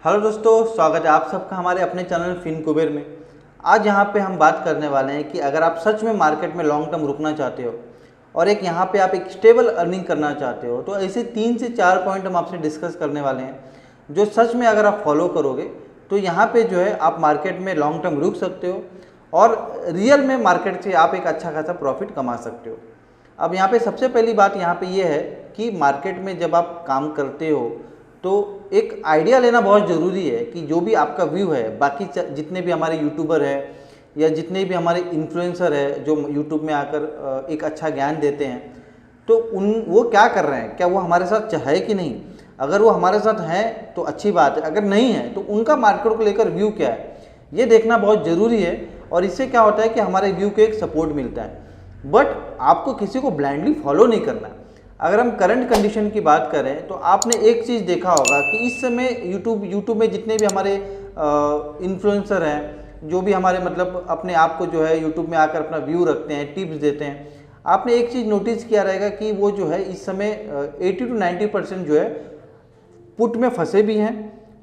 Hello दोस्तों, स्वागत है आप सबका हमारे अपने चैनल फिनकुबेर में। आज यहाँ पे हम बात करने वाले हैं कि अगर आप सच में मार्केट में लॉन्ग टर्म रुकना चाहते हो और एक यहाँ पे आप एक स्टेबल अर्निंग करना चाहते हो, तो ऐसे 3 से 4 पॉइंट हम आपसे डिस्कस करने वाले हैं जो सच में अगर आप फॉलो करोगे तो यहाँ पे जो है आप मार्केट में लॉन्ग टर्म रुक सकते हो और रियल में मार्केट से आप एक अच्छा खासा प्रॉफिट कमा सकते हो। अब यहाँ पे सबसे पहली बात यहाँ पे ये है कि मार्केट में जब आप काम करते हो तो एक आइडिया लेना बहुत ज़रूरी है कि जो भी आपका व्यू है, बाकी जितने भी हमारे यूट्यूबर हैं या जितने भी हमारे इन्फ्लुएंसर है जो यूट्यूब में आकर एक अच्छा ज्ञान देते हैं, तो वो क्या कर रहे हैं, क्या वो हमारे साथ है कि नहीं। अगर वो हमारे साथ हैं तो अच्छी बात है, अगर नहीं है तो उनका मार्केट को लेकर व्यू क्या है ये देखना बहुत ज़रूरी है। और इससे क्या होता है कि हमारे व्यू को एक सपोर्ट मिलता है। बट आपको किसी को ब्लाइंडली फॉलो नहीं करना। अगर हम करंट कंडीशन की बात करें तो आपने एक चीज़ देखा होगा कि इस समय यूट्यूब में जितने भी हमारे इन्फ्लुएंसर हैं, जो भी हमारे मतलब अपने आप को जो है यूट्यूब में आकर अपना व्यू रखते हैं, टिप्स देते हैं, आपने एक चीज़ नोटिस किया रहेगा कि वो जो है इस समय 80 to 90% जो है पुट में फंसे भी हैं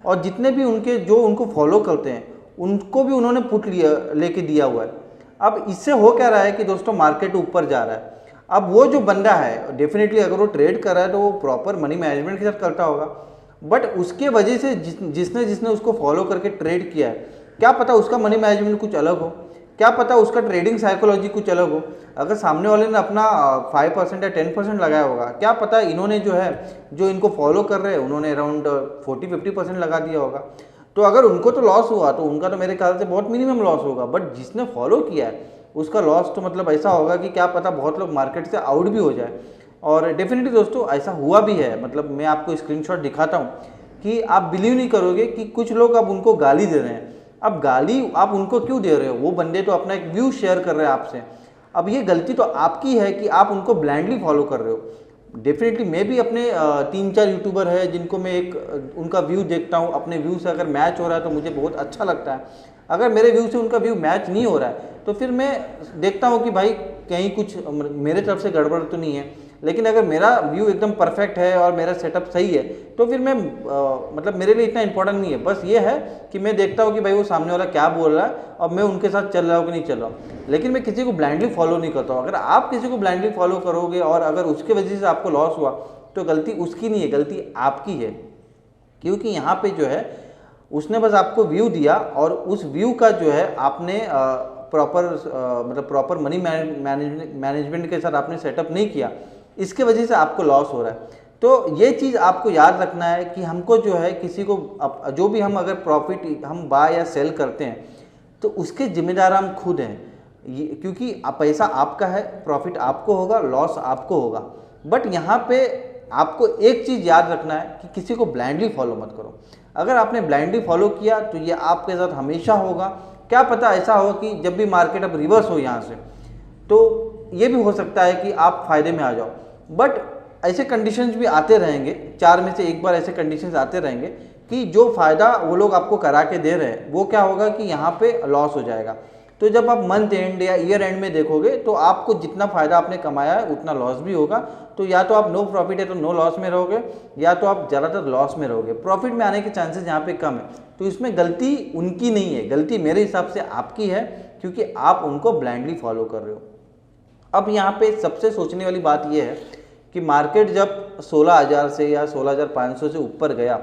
और जितने भी उनको फॉलो करते हैं उनको भी उन्होंने पुट लेके दिया हुआ है। अब इससे हो क्या रहा है कि दोस्तों मार्केट ऊपर जा रहा है। अब वो जो बंदा है डेफिनेटली अगर वो ट्रेड कर रहा है तो वो प्रॉपर मनी मैनेजमेंट के साथ करता होगा, बट उसके वजह से जिसने उसको फॉलो करके ट्रेड किया है, क्या पता उसका मनी मैनेजमेंट कुछ अलग हो, क्या पता उसका ट्रेडिंग साइकोलॉजी कुछ अलग हो। अगर सामने वाले ने अपना 5% या 10% लगाया होगा, क्या पता इन्होंने जो इनको फॉलो कर रहे हैं उन्होंने अराउंड 40-50% लगा दिया होगा। तो अगर उनको तो लॉस हुआ तो उनका तो मेरे ख्याल से बहुत मिनिमम लॉस होगा, बट जिसने फॉलो किया है उसका लॉस तो मतलब ऐसा होगा कि क्या पता बहुत लोग मार्केट से आउट भी हो जाए। और डेफिनेटली दोस्तों ऐसा हुआ भी है। मतलब मैं आपको स्क्रीनशॉट दिखाता हूँ कि आप बिलीव नहीं करोगे कि कुछ लोग अब उनको गाली दे रहे हैं। अब गाली आप उनको क्यों दे रहे हो, वो बंदे तो अपना एक व्यू शेयर कर रहे हैं आपसे। अब ये गलती तो आपकी है कि आप उनको ब्लाइंडली फॉलो कर रहे हो। डेफिनेटली मैं भी अपने 3-4 यूट्यूबर है जिनको मैं एक उनका व्यू देखता हूँ, अपने व्यू से अगर मैच हो रहा है तो मुझे बहुत अच्छा लगता है। अगर मेरे व्यू से उनका व्यू मैच नहीं हो रहा है तो फिर मैं देखता हूँ कि भाई कहीं कुछ मेरे तरफ से गड़बड़ तो नहीं है। लेकिन अगर मेरा व्यू एकदम परफेक्ट है और मेरा सेटअप सही है तो फिर मैं मतलब मेरे लिए इतना इंपॉर्टेंट नहीं है। बस ये है कि मैं देखता हूँ कि भाई वो सामने वाला क्या बोल रहा है और मैं उनके साथ चल रहा हूँ कि नहीं चल रहा हूँ। लेकिन मैं किसी को ब्लाइंडली फॉलो नहीं करता हूँ। अगर आप किसी को ब्लाइंडली फॉलो करोगे और अगर उसके वजह से आपको लॉस हुआ तो गलती उसकी नहीं है, गलती आपकी है। क्योंकि यहाँ पे जो है उसने बस आपको व्यू दिया और उस व्यू का जो है आपने प्रॉपर मनी मैनेजमेंट के साथ आपने सेटअप नहीं किया, इसके वजह से आपको लॉस हो रहा है। तो ये चीज़ आपको याद रखना है कि हमको जो है किसी को जो भी हम अगर प्रॉफिट हम बाय या सेल करते हैं तो उसके जिम्मेदार हम खुद हैं। क्योंकि पैसा आपका है, प्रॉफिट आपको होगा, लॉस आपको होगा। बट यहाँ पे आपको एक चीज़ याद रखना है कि किसी को ब्लाइंडली फॉलो मत करो। अगर आपने ब्लाइंडली फॉलो किया तो ये आपके साथ हमेशा होगा। क्या पता ऐसा हो कि जब भी मार्केट अब रिवर्स हो यहाँ से तो ये भी हो सकता है कि आप फायदे में आ जाओ। बट ऐसे कंडीशंस भी आते रहेंगे, 4 में से एक बार ऐसे कंडीशंस आते रहेंगे कि जो फ़ायदा वो लोग आपको करा के दे रहे हैं वो क्या होगा कि यहाँ पे लॉस हो जाएगा। तो जब आप मंथ एंड या ईयर एंड में देखोगे तो आपको जितना फ़ायदा आपने कमाया है उतना लॉस भी होगा। तो या तो आप नो प्रॉफिट है तो नो लॉस में रहोगे, या तो आप ज़्यादातर लॉस में रहोगे। प्रॉफिट में आने के चांसेस यहाँ पे कम है। तो इसमें गलती उनकी नहीं है, गलती मेरे हिसाब से आपकी है, क्योंकि आप उनको ब्लाइंडली फॉलो कर रहे हो। अब यहाँ पे सबसे सोचने वाली बात यह है कि मार्केट जब 16,000 से या 16,500 से ऊपर गया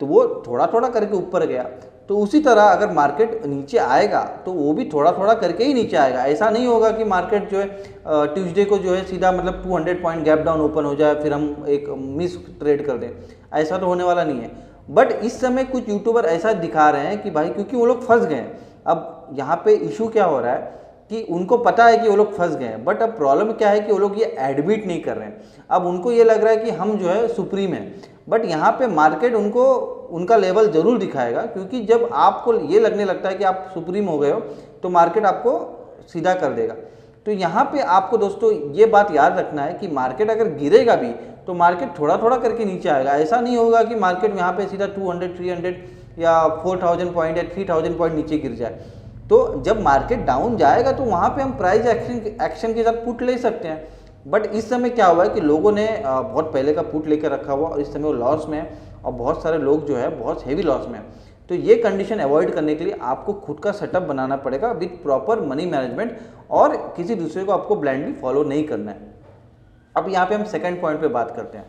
तो वो थोड़ा थोड़ा करके ऊपर गया। तो उसी तरह अगर मार्केट नीचे आएगा तो वो भी थोड़ा थोड़ा करके ही नीचे आएगा। ऐसा नहीं होगा कि मार्केट जो है ट्यूसडे को जो है सीधा मतलब 200 पॉइंट गैप डाउन ओपन हो जाए फिर हम एक मिस ट्रेड कर दें, ऐसा तो होने वाला नहीं है। बट इस समय कुछ यूट्यूबर ऐसा दिखा रहे हैं कि भाई क्योंकि वो लोग फंस गए। अब यहाँ पे इशू क्या हो रहा है कि उनको पता है कि वो लोग फंस गए हैं, बट अब प्रॉब्लम क्या है कि वो लोग ये एडमिट नहीं कर रहे हैं। अब उनको ये लग रहा है कि हम जो है सुप्रीम है, बट यहाँ पे मार्केट उनको उनका लेवल जरूर दिखाएगा। क्योंकि जब आपको ये लगने लगता है कि आप सुप्रीम हो गए हो तो मार्केट आपको सीधा कर देगा। तो यहाँ पे आपको दोस्तों ये बात याद रखना है कि मार्केट अगर गिरेगा भी तो मार्केट थोड़ा थोड़ा करके नीचे आएगा। ऐसा नहीं होगा कि मार्केट यहाँ पे सीधा 200, 300 या 4,000 पॉइंट या 3,000 पॉइंट नीचे गिर जाए। तो जब मार्केट डाउन जाएगा तो वहाँ पे हम प्राइस एक्शन के साथ पुट ले सकते हैं। बट इस समय क्या हुआ है कि लोगों ने बहुत पहले का पुट लेकर रखा हुआ और इस समय वो लॉस में है और बहुत सारे लोग जो है बहुत हेवी लॉस में है। तो ये कंडीशन अवॉइड करने के लिए आपको खुद का सेटअप बनाना पड़ेगा विद प्रॉपर मनी मैनेजमेंट, और किसी दूसरे को आपको ब्लाइंडली फॉलो नहीं करना है। अब यहाँ पे हम सेकंड पॉइंट पे बात करते हैं।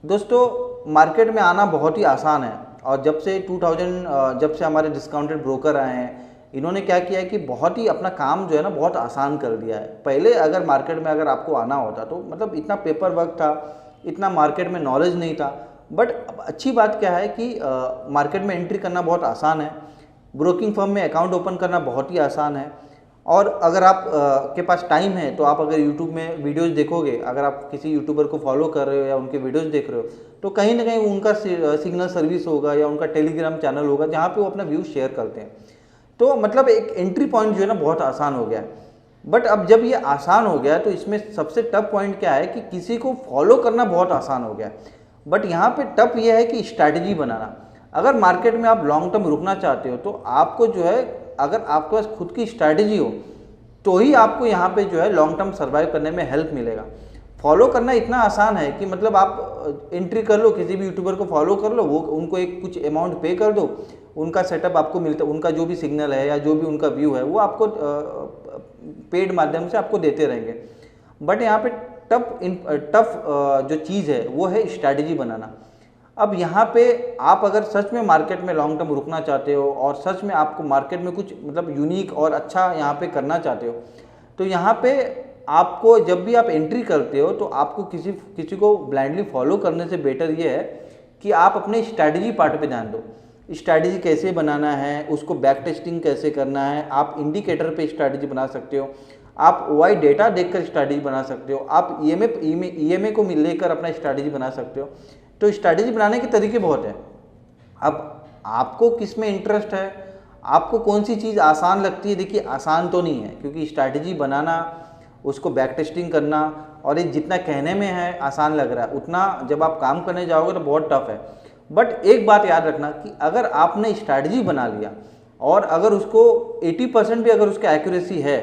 दोस्तों मार्केट में आना बहुत ही आसान है, और जब से जब से हमारे डिस्काउंटेड ब्रोकर आए हैं, इन्होंने क्या किया है कि बहुत ही अपना काम जो है ना बहुत आसान कर दिया है। पहले अगर मार्केट में अगर आपको आना होता तो मतलब इतना पेपर वर्क था, इतना मार्केट में नॉलेज नहीं था। बट अब अच्छी बात क्या है कि मार्केट में एंट्री करना बहुत आसान है, ब्रोकिंग फर्म में अकाउंट ओपन करना बहुत ही आसान है। और अगर आप के पास टाइम है तो आप अगर यूट्यूब में वीडियोस देखोगे, अगर आप किसी यूट्यूबर को फॉलो कर रहे हो या उनके वीडियोस देख रहे हो, तो कहीं ना कहीं उनका सिग्नल सर्विस होगा या उनका टेलीग्राम चैनल होगा जहाँ पे वो अपना व्यूज़ शेयर करते हैं। तो मतलब एक एंट्री पॉइंट जो है ना बहुत आसान हो गया है। बट अब जब ये आसान हो गया है तो इसमें सबसे टफ पॉइंट क्या है कि किसी को फॉलो करना बहुत आसान हो गया है। बट यहाँ पे टफ ये है कि स्ट्रैटेजी बनाना। अगर मार्केट में आप लॉन्ग टर्म रुकना चाहते हो तो आपको जो है, अगर आपके पास खुद की स्ट्रैटेजी हो तो ही आपको यहाँ पे जो है लॉन्ग टर्म सर्वाइव करने में हेल्प मिलेगा। फॉलो करना इतना आसान है कि मतलब आप एंट्री कर लो, किसी भी यूट्यूबर को फॉलो कर लो, वो उनको एक कुछ अमाउंट पे कर दो, उनका सेटअप आपको मिलता, उनका जो भी सिग्नल है या जो भी उनका व्यू है वो आपको पेड माध्यम से आपको देते रहेंगे। बट यहाँ पे टफ जो चीज़ है वो है स्ट्रैटेजी बनाना। अब यहाँ पे आप अगर सच में मार्केट में लॉन्ग टर्म रुकना चाहते हो और सच में आपको मार्केट में कुछ मतलब यूनिक और अच्छा यहाँ पे करना चाहते हो, तो यहाँ पे आपको जब भी आप एंट्री करते हो तो आपको किसी को ब्लाइंडली फॉलो करने से बेटर ये है कि आप अपने स्ट्रैटेजी पार्ट पे ध्यान दो। स्ट्रैटेजी कैसे बनाना है, उसको बैक टेस्टिंग कैसे करना है, आप इंडिकेटर पे स्ट्रैटेजी बना सकते हो, आप OI डेटा देखकर स्ट्रैटेजी बना सकते हो, आप EMA को लेकर अपना स्ट्रैटेजी बना सकते हो। तो स्ट्रैटेजी बनाने के तरीके बहुत हैं। अब आपको किस में इंटरेस्ट है, आपको कौन सी चीज़ आसान लगती है। देखिए आसान तो नहीं है, क्योंकि स्ट्रैटेजी बनाना, उसको बैक टेस्टिंग करना, और ये जितना कहने में है आसान लग रहा है, उतना जब आप काम करने जाओगे तो बहुत टफ है। बट एक बात याद रखना कि अगर आपने स्ट्रैटेजी बना लिया और अगर उसको 80% भी अगर उसका एक्यूरेसी है,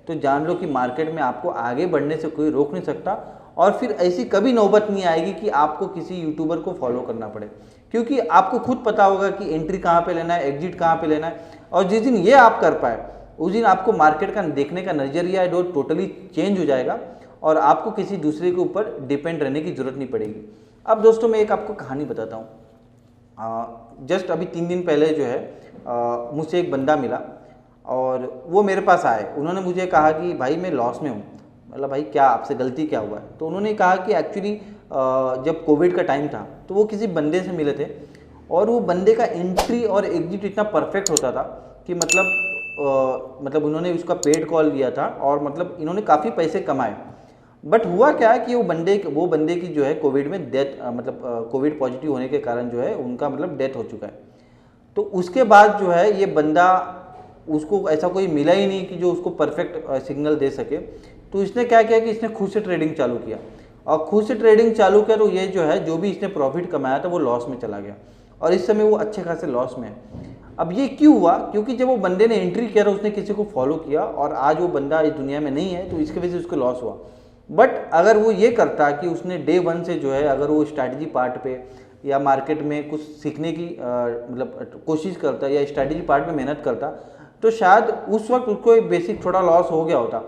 तो जान लो कि मार्केट में आपको आगे बढ़ने से कोई रोक नहीं सकता। और फिर ऐसी कभी नौबत नहीं आएगी कि आपको किसी यूट्यूबर को फॉलो करना पड़े, क्योंकि आपको खुद पता होगा कि एंट्री कहाँ पे लेना है, एग्जिट कहाँ पे लेना है। और जिस दिन ये आप कर पाए उस दिन आपको मार्केट का देखने का नज़रिया जो टोटली चेंज हो जाएगा और आपको किसी दूसरे के ऊपर डिपेंड रहने की ज़रूरत नहीं पड़ेगी। अब दोस्तों मैं एक आपको कहानी बताता हूँ। जस्ट अभी 3 दिन पहले जो है मुझसे एक बंदा मिला और वो मेरे पास आए। उन्होंने मुझे कहा कि भाई मैं लॉस में हूँ। मतलब भाई क्या, आपसे गलती क्या हुआ है? तो उन्होंने कहा कि एक्चुअली जब कोविड का टाइम था तो वो किसी बंदे से मिले थे और वो बंदे का एंट्री और एग्जिट इतना परफेक्ट होता था कि मतलब उन्होंने उसका पेड कॉल लिया था और मतलब इन्होंने काफ़ी पैसे कमाए। बट हुआ क्या है कि वो बंदे की जो है कोविड में डेथ, मतलब कोविड पॉजिटिव होने के कारण जो है उनका मतलब डेथ हो चुका है। तो उसके बाद जो है ये बंदा, उसको ऐसा कोई मिला ही नहीं कि जो उसको परफेक्ट सिग्नल दे सके। तो इसने क्या किया कि इसने खुद से ट्रेडिंग चालू किया और खुद से ट्रेडिंग चालू किया तो ये जो है जो भी इसने प्रॉफिट कमाया था वो लॉस में चला गया और इस समय वो अच्छे खासे लॉस में है। अब ये क्यों हुआ? क्योंकि जब वो बंदे ने एंट्री किया तो उसने किसी को फॉलो किया और आज वो बंदा इस दुनिया में नहीं है, तो इसकी वजह से उसको लॉस हुआ। बट अगर वो ये करता कि उसने डे 1 से जो है अगर वो स्ट्रैटेजी पार्ट पे या मार्केट में कुछ सीखने की मतलब कोशिश करता या स्ट्रैटेजी पार्ट में मेहनत करता, तो शायद उस वक्त उसको एक बेसिक थोड़ा लॉस हो गया होता।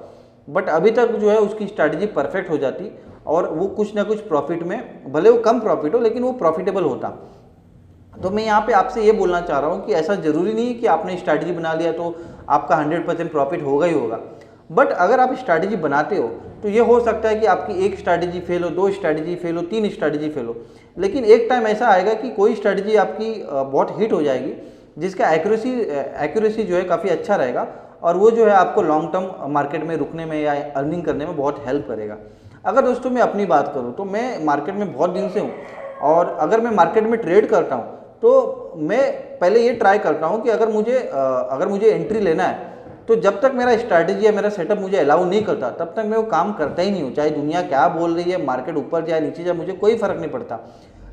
बट अभी तक जो है उसकी स्ट्रैटेजी परफेक्ट हो जाती और वो कुछ ना कुछ प्रॉफिट में, भले वो कम प्रॉफिट हो लेकिन वो प्रॉफिटेबल होता। तो मैं यहाँ पे आपसे ये बोलना चाह रहा हूँ कि ऐसा ज़रूरी नहीं है कि आपने स्ट्रैटेजी बना लिया तो आपका 100% प्रॉफिट होगा ही होगा। बट अगर आप स्ट्रैटेजी बनाते हो तो ये हो सकता है कि आपकी एक स्ट्रैटेजी फेल हो, 2 स्ट्रैटेजी फेल हो, 3 स्ट्रैटेजी फेल हो, लेकिन एक टाइम ऐसा आएगा कि कोई स्ट्रैटेजी आपकी बहुत हिट हो जाएगी जिसका एक्यूरेसी जो है काफ़ी अच्छा रहेगा और वो जो है आपको लॉन्ग टर्म मार्केट में रुकने में या अर्निंग करने में बहुत हेल्प करेगा। अगर दोस्तों मैं अपनी बात करूँ तो मैं मार्केट में बहुत दिन से हूँ और अगर मैं मार्केट में ट्रेड करता हूँ तो मैं पहले ये ट्राई करता हूँ कि अगर मुझे एंट्री लेना है तो जब तक मेरा स्ट्रैटेजी या मेरा सेटअप मुझे अलाउ नहीं करता तब तक मैं वो काम करता ही नहीं हूँ। चाहे दुनिया क्या बोल रही है, मार्केट ऊपर जाए नीचे जाए, मुझे कोई फ़र्क नहीं पड़ता।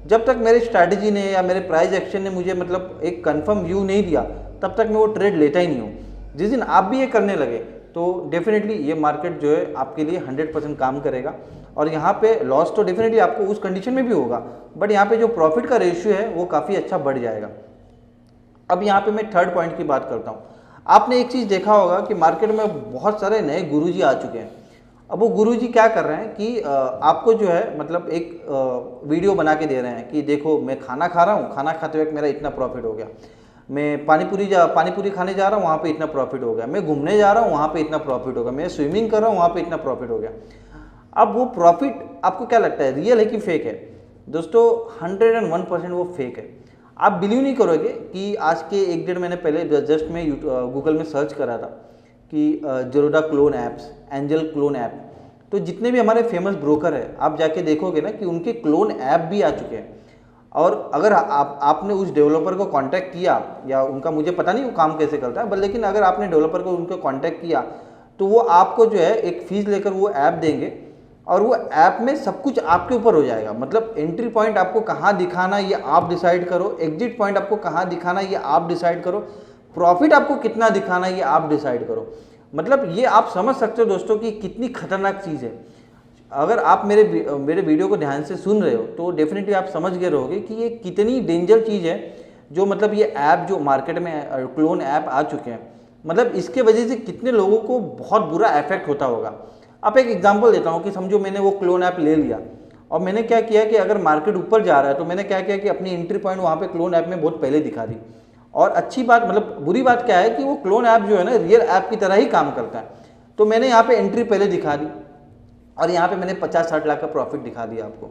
जब तक मेरी स्ट्रैटेजी ने या मेरे प्राइस एक्शन ने मुझे मतलब एक कंफर्म व्यू नहीं दिया तब तक मैं वो ट्रेड लेता ही नहीं हूँ। जिस दिन आप भी ये करने लगे तो डेफिनेटली ये मार्केट जो है आपके लिए 100% काम करेगा और यहाँ पे लॉस तो डेफिनेटली आपको उस कंडीशन में भी होगा, बट यहाँ पे जो प्रॉफिट का रेशियो है वो काफ़ी अच्छा बढ़ जाएगा। अब यहाँ पे मैं थर्ड पॉइंट की बात करता हूँ। आपने एक चीज़ देखा होगा कि मार्केट में बहुत सारे नए गुरुजी आ चुके हैं। अब वो गुरुजी क्या कर रहे हैं कि आपको जो है मतलब एक वीडियो बना के दे रहे हैं कि देखो मैं खाना खा रहा हूँ, खाना खाते वक्त मेरा इतना प्रॉफिट हो गया, मैं पानीपुरी खाने जा रहा हूँ, वहाँ पे इतना प्रॉफिट हो गया, मैं घूमने जा रहा हूँ, वहाँ पे इतना प्रॉफिट हो गया, मैं स्विमिंग कर रहा हूँ, वहाँ पे इतना प्रॉफिट हो गया। अब वो प्रॉफिट आपको क्या लगता है, रियल है कि फेक है? दोस्तों 101% वो फेक है। आप बिलीव नहीं करोगे कि आज के 1-1.5 महीने पहले जस्ट मैं गूगल में सर्च करा था कि Zerodha clone apps, angel clone app, तो जितने भी हमारे फेमस ब्रोकर है आप जाके देखोगे ना कि उनके क्लोन ऐप भी आ चुके हैं। और अगर आपने उस डेवलपर को कांटेक्ट किया, या उनका मुझे पता नहीं वो काम कैसे करता है, बट लेकिन अगर आपने डेवलपर को उनको कांटेक्ट किया तो वो आपको जो है एक फीस लेकर वो ऐप देंगे, और वो ऐप में सब कुछ आपके ऊपर हो जाएगा। मतलब एंट्री पॉइंट आपको कहाँ दिखाना ये आप डिसाइड करो, एग्जिट पॉइंट आपको कहाँ दिखाना ये आप डिसाइड करो, प्रॉफिट आपको कितना दिखाना ये आप डिसाइड करो। मतलब ये आप समझ सकते हो दोस्तों कि कितनी खतरनाक चीज़ है। अगर आप मेरे वीडियो को ध्यान से सुन रहे हो तो डेफिनेटली आप समझ गए रहोगे कि ये कितनी डेंजर चीज़ है। जो मतलब ये ऐप जो मार्केट में क्लोन ऐप आ चुके हैं, मतलब इसके वजह से कितने लोगों को बहुत बुरा इफेक्ट होता होगा। अब एक एग्जांपल देता हूँ कि समझो मैंने वो क्लोन ऐप ले लिया, और मैंने क्या किया कि अगर मार्केट ऊपर जा रहा है तो मैंने क्या किया कि अपनी एंट्री पॉइंट वहाँ पे क्लोन ऐप में बहुत पहले दिखा दी। और अच्छी बात मतलब बुरी बात क्या है कि वो क्लोन ऐप जो है ना रियल ऐप की तरह ही काम करता है। तो मैंने यहाँ पे एंट्री पहले दिखा दी और यहाँ पे मैंने 50-60 लाख का प्रॉफिट दिखा दिया आपको।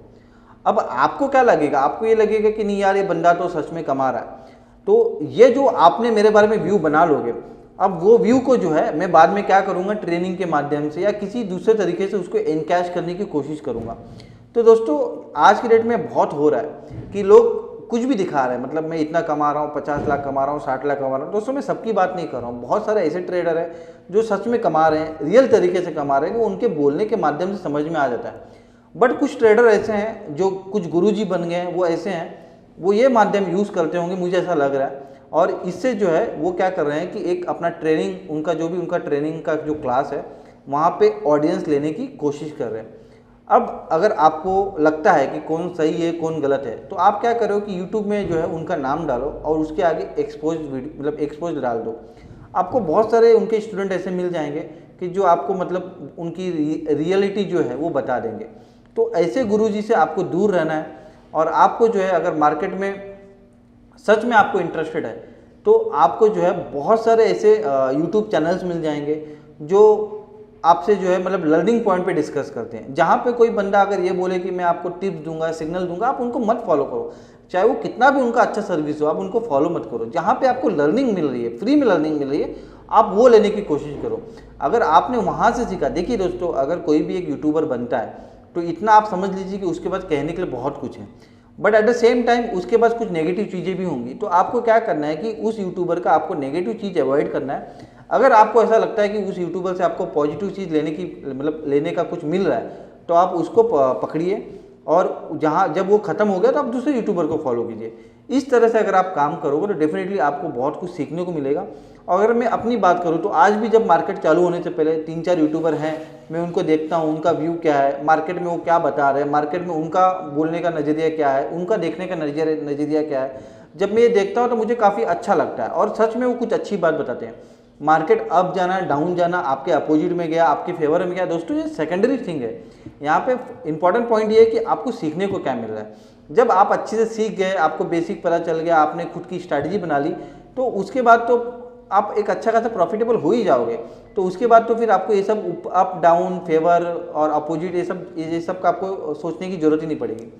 अब आपको क्या लगेगा, आपको ये लगेगा कि नहीं यार ये बंदा तो सच में कमा रहा है। तो ये जो आपने मेरे बारे में व्यू बना लोगे, अब वो व्यू को जो है मैं बाद में क्या करूँगा, ट्रेनिंग के माध्यम से या किसी दूसरे तरीके से उसको एनकैश करने की कोशिश करूँगा। तो दोस्तों आज की डेट में बहुत हो रहा है कि लोग कुछ भी दिखा रहे हैं, मतलब मैं इतना कमा रहा हूँ, 50 लाख कमा रहा हूँ, 60 लाख कमा रहा हूँ। दोस्तों मैं सबकी बात नहीं कर रहा हूँ, बहुत सारे ऐसे ट्रेडर हैं जो सच में कमा रहे हैं, रियल तरीके से कमा रहे हैं, वो उनके बोलने के माध्यम से समझ में आ जाता है। बट कुछ ट्रेडर ऐसे हैं जो कुछ गुरुजी बन गए हैं, वो ऐसे हैं, वो ये माध्यम यूज़ करते होंगे, मुझे ऐसा लग रहा है। और इससे जो है वो क्या कर रहे हैं कि एक अपना ट्रेनिंग, उनका जो भी उनका ट्रेनिंग का जो क्लास है वहाँ पे ऑडियंस लेने की कोशिश कर रहे हैं। अब अगर आपको लगता है कि कौन सही है कौन गलत है, तो आप क्या करो कि यूट्यूब में जो है उनका नाम डालो और उसके आगे एक्सपोज वीडियो मतलब एक्सपोज डाल दो। आपको बहुत सारे उनके स्टूडेंट ऐसे मिल जाएंगे कि जो आपको मतलब उनकी रियलिटी जो है वो बता देंगे। तो ऐसे गुरुजी से आपको दूर रहना है। और आपको जो है अगर मार्केट में सच में आपको इंटरेस्टेड है तो आपको जो है बहुत सारे ऐसे यूट्यूब चैनल्स मिल जाएंगे जो आपसे जो है मतलब लर्निंग पॉइंट पे डिस्कस करते हैं। जहाँ पे कोई बंदा अगर ये बोले कि मैं आपको टिप्स दूंगा, सिग्नल दूंगा, आप उनको मत फॉलो करो, चाहे वो कितना भी उनका अच्छा सर्विस हो, आप उनको फॉलो मत करो। जहाँ पे आपको लर्निंग मिल रही है, फ्री में लर्निंग मिल रही है, आप वो लेने की कोशिश करो। अगर आपने वहाँ से सीखा, देखिए दोस्तों अगर कोई भी एक यूट्यूबर बनता है तो इतना आप समझ लीजिए कि उसके पास कहने के लिए बहुत कुछ है, but at the same time उसके पास कुछ नेगेटिव चीज़ें भी होंगी। तो आपको क्या करना है कि उस यूट्यूबर का आपको नेगेटिव चीज़ अवॉइड करना है। अगर आपको ऐसा लगता है कि उस यूट्यूबर से आपको पॉजिटिव चीज़ लेने की मतलब लेने का कुछ मिल रहा है तो आप उसको पकड़िए, और जहाँ जब वो ख़त्म हो गया तो आप दूसरे यूट्यूबर को फॉलो कीजिए। इस तरह से अगर आप काम करोगे तो डेफिनेटली आपको बहुत कुछ सीखने को मिलेगा। और अगर मैं अपनी बात करूँ तो आज भी जब मार्केट चालू होने से पहले 3-4 यूट्यूबर हैं, मैं उनको देखता हूँ, उनका व्यू क्या है, मार्केट में वो क्या बता रहे हैं, मार्केट में उनका बोलने का नज़रिया क्या है, उनका देखने का नज़रिया क्या है। जब मैं ये देखता हूँ तो मुझे काफ़ी अच्छा लगता है, और सच में वो कुछ अच्छी बात बताते हैं। मार्केट अप जाना, डाउन जाना, आपके अपोजिट में गया, आपके फेवर में गया, दोस्तों ये सेकेंडरी थिंग है। यहाँ पे इंपॉर्टेंट पॉइंट ये है कि आपको सीखने को क्या मिल रहा है। जब आप अच्छे से सीख गए, आपको बेसिक पता चल गया, आपने खुद की स्ट्रैटेजी बना ली, तो उसके बाद तो आप एक अच्छा खासा प्रॉफिटेबल हो ही जाओगे। तो उसके बाद तो फिर आपको ये सब अप डाउन, फेवर और अपोजिट ये सब का आपको सोचने की जरूरत ही नहीं पड़ेगी।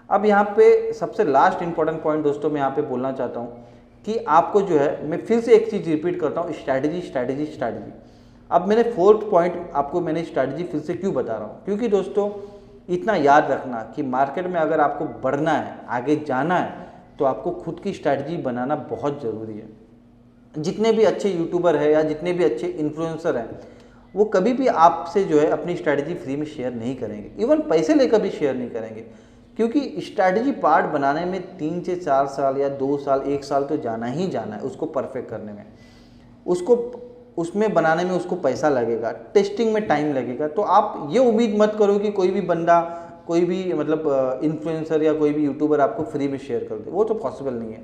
अब यहाँ पे सबसे लास्ट इंपॉर्टेंट पॉइंट दोस्तों मैं यहाँ पे बोलना चाहता हूँ कि आपको जो है, मैं फिर से एक चीज़ रिपीट करता हूँ, स्ट्रैटेजी स्ट्रैटेजी स्ट्रैटेजी। अब मैंने 4th पॉइंट आपको मैंने स्ट्रैटेजी फिर से क्यों बता रहा हूँ, क्योंकि दोस्तों इतना याद रखना कि मार्केट में अगर आपको बढ़ना है, आगे जाना है, तो आपको खुद की स्ट्रैटेजी बनाना बहुत ज़रूरी है। जितने भी अच्छे यूट्यूबर हैं या जितने भी अच्छे इन्फ्लुएंसर हैं, वो कभी भी आपसे जो है अपनी स्ट्रैटेजी फ्री में शेयर नहीं करेंगे, इवन पैसे लेकर भी शेयर नहीं करेंगे, क्योंकि स्ट्रैटेजी पार्ट बनाने में 3 से 4 साल या 2 साल 1 साल तो जाना ही जाना है उसको परफेक्ट करने में। उसको उसमें बनाने में उसको पैसा लगेगा, टेस्टिंग में टाइम लगेगा। तो आप ये उम्मीद मत करो कि कोई भी बंदा, कोई भी मतलब इन्फ्लुएंसर या कोई भी यूट्यूबर आपको फ्री में शेयर कर दे, वो तो पॉसिबल नहीं है।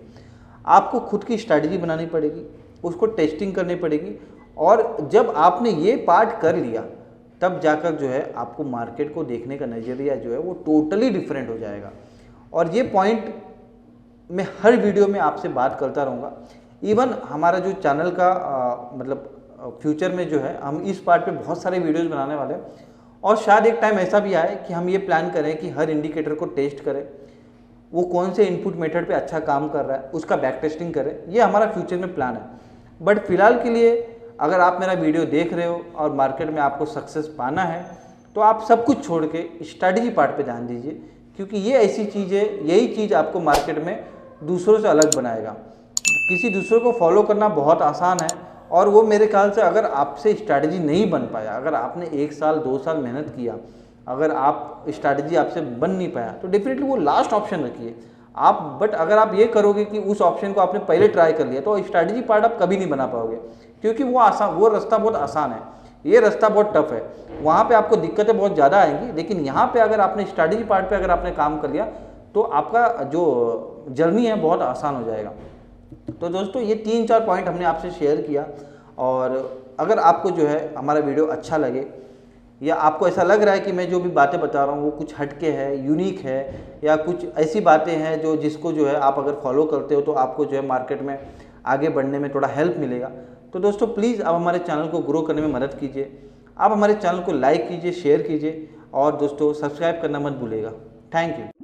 आपको खुद की स्ट्रैटेजी बनानी पड़ेगी, उसको टेस्टिंग करनी पड़ेगी, और जब आपने ये पार्ट कर लिया तब जाकर जो है आपको मार्केट को देखने का नज़रिया जो है वो टोटली डिफरेंट हो जाएगा। और ये पॉइंट मैं हर वीडियो में आपसे बात करता रहूँगा। इवन हमारा जो चैनल का मतलब फ्यूचर में जो है हम इस पार्ट पे बहुत सारे वीडियोस बनाने वाले हैं, और शायद एक टाइम ऐसा भी आए कि हम ये प्लान करें कि हर इंडिकेटर को टेस्ट करें, वो कौन से इनपुट मेथड पे अच्छा काम कर रहा है उसका बैक टेस्टिंग करें। ये हमारा फ्यूचर में प्लान है। बट फिलहाल के लिए अगर आप मेरा वीडियो देख रहे हो और मार्केट में आपको सक्सेस पाना है तो आप सब कुछ छोड़ के स्ट्रैटेजी पार्ट पे ध्यान दीजिए, क्योंकि ये ऐसी चीज़ है, यही चीज़ आपको मार्केट में दूसरों से अलग बनाएगा। किसी दूसरे को फॉलो करना बहुत आसान है, और वो मेरे ख्याल से अगर आपसे स्ट्रैटेजी नहीं बन पाया, अगर आपने 1 साल 2 साल मेहनत किया, अगर आप स्ट्रैटेजी आपसे बन नहीं पाया तो डेफिनेटली वो लास्ट ऑप्शन रखिए आप। बट अगर आप ये करोगे कि उस ऑप्शन को आपने पहले ट्राई कर लिया तो स्ट्रैटेजी पार्ट आप कभी नहीं बना पाओगे, क्योंकि वो रास्ता बहुत आसान है, ये रास्ता बहुत टफ है। वहाँ पे आपको दिक्कतें बहुत ज़्यादा आएंगी, लेकिन यहाँ पे अगर आपने स्ट्रैटेजी पार्ट पे अगर आपने काम कर लिया तो आपका जो जर्नी है बहुत आसान हो जाएगा। तो दोस्तों ये 3-4 पॉइंट हमने आपसे शेयर किया, और अगर आपको जो है हमारा वीडियो अच्छा लगे या आपको ऐसा लग रहा है कि मैं जो भी बातें बता रहा हूँ वो कुछ हटके है, यूनिक है, या कुछ ऐसी बातें हैं जो जिसको जो है आप अगर फॉलो करते हो तो आपको जो है मार्केट में आगे बढ़ने में थोड़ा हेल्प मिलेगा, तो दोस्तों प्लीज़ आप हमारे चैनल को ग्रो करने में मदद कीजिए। आप हमारे चैनल को लाइक कीजिए, शेयर कीजिए, और दोस्तों सब्सक्राइब करना मत भूलिएगा। Thank you.